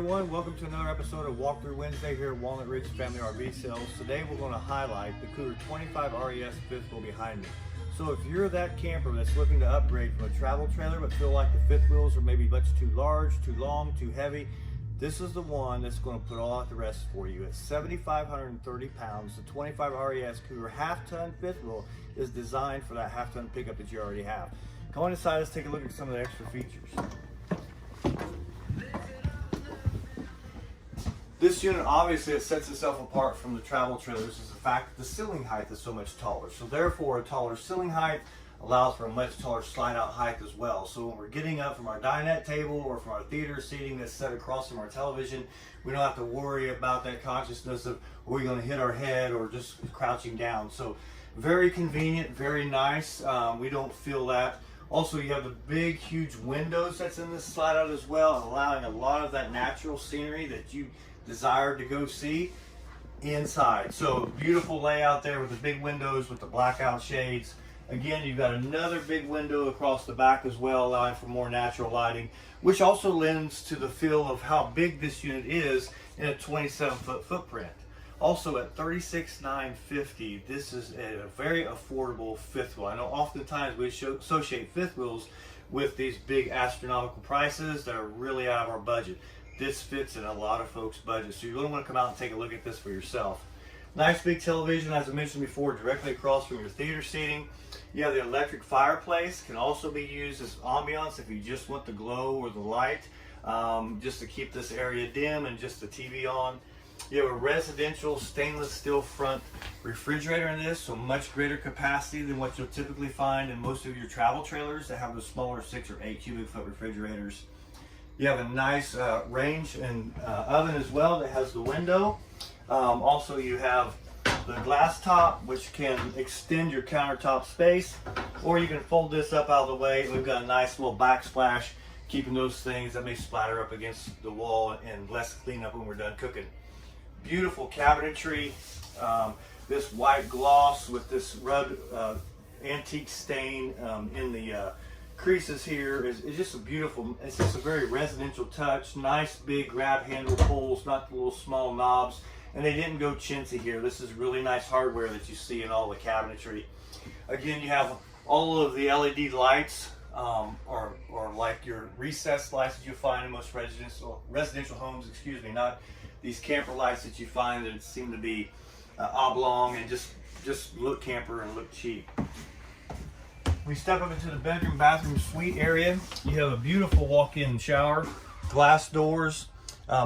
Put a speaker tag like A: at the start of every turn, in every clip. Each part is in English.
A: everyone, welcome to another episode of Walkthrough Wednesday here at Walnut Ridge Family RV Sales. Today we're going to highlight the Cougar 25RES fifth wheel behind me. So if you're that camper that's looking to upgrade from a travel trailer but feel like the fifth wheels are maybe much too large, too long, too heavy, this is the one that's going to put all out the rest for you. At 7,530 pounds, the 25RES Cougar half-ton fifth wheel is designed for that half-ton pickup that you already have. Come on inside, let's take a look at some of the extra features. This unit, obviously, it sets itself apart from the travel trailers is the fact that the ceiling height is so much taller. So therefore, a taller ceiling height allows for a much taller slide-out height as well. So when we're getting up from our dinette table or from our theater seating that's set across from our television, we don't have to worry about that consciousness of are we going to hit our head or just crouching down. So very convenient, very nice. We don't feel that. Also, you have the big, huge windows that's in this slide-out as well, allowing a lot of that natural scenery that you desire to go see inside. So beautiful layout there with the big windows with the blackout shades. Again, you've got another big window across the back as well, allowing for more natural lighting, which also lends to the feel of how big this unit is in a 27-foot footprint. Also at $36,950, this is a very affordable fifth wheel. I know oftentimes we associate fifth wheels with these big astronomical prices that are really out of our budget. This fits in a lot of folks' budgets, so you really want to come out and take a look at this for yourself. Nice big television, as I mentioned before, directly across from your theater seating. You have the electric fireplace, can also be used as ambiance if you just want the glow or the light, just to keep this area dim and just the TV on. You have a residential stainless steel front refrigerator in this, so much greater capacity than what you'll typically find in most of your travel trailers that have the smaller 6 or 8 cubic foot refrigerators. You have a nice range and oven as well that has the window. Also, you have the glass top, which can extend your countertop space, or you can fold this up out of the way. We've got a nice little backsplash, keeping those things that may splatter up against the wall and less cleanup when we're done cooking. Beautiful cabinetry. This white gloss with this rubbed antique stain in the creases here is just a beautiful, it's just a very residential touch. Nice big grab handle pulls, not the little small knobs. And they didn't go chintzy here. This is really nice hardware that you see in all the cabinetry. Again, you have all of the LED lights, or like your recessed lights that you find in most residential homes, excuse me, not these camper lights that you find that seem to be oblong and just look camper and look cheap. We step up into the bedroom, bathroom, suite area. You have a beautiful walk-in shower, glass doors,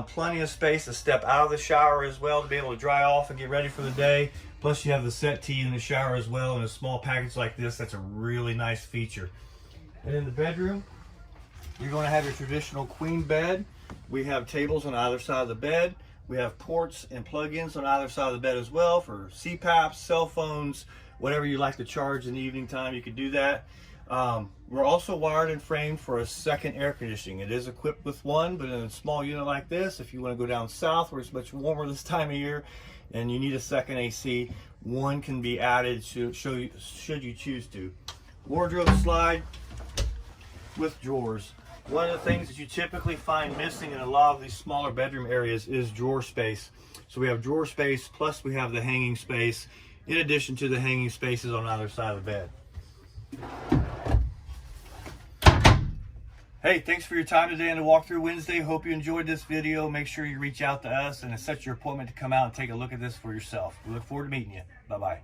A: plenty of space to step out of the shower as well to be able to dry off and get ready for the day. Plus you have the settee in the shower as well in a small package like this. That's a really nice feature. And in the bedroom, you're going to have your traditional queen bed. We have tables on either side of the bed. We have ports and plug-ins on either side of the bed as well for CPAPs, cell phones, whatever you like to charge in the evening time, you could do that. We're also wired and framed for a second air conditioning. It is equipped with one, but in a small unit like this, if you want to go down south where it's much warmer this time of year and you need a second AC, one can be added should you choose to. Wardrobe slide with drawers. One of the things that you typically find missing in a lot of these smaller bedroom areas is drawer space. So we have drawer space, plus we have the hanging space, in addition to the hanging spaces on either side of the bed. Hey, thanks for your time today on the Walkthrough Wednesday. Hope you enjoyed this video. Make sure you reach out to us and set your appointment to come out and take a look at this for yourself. We look forward to meeting you. Bye-bye.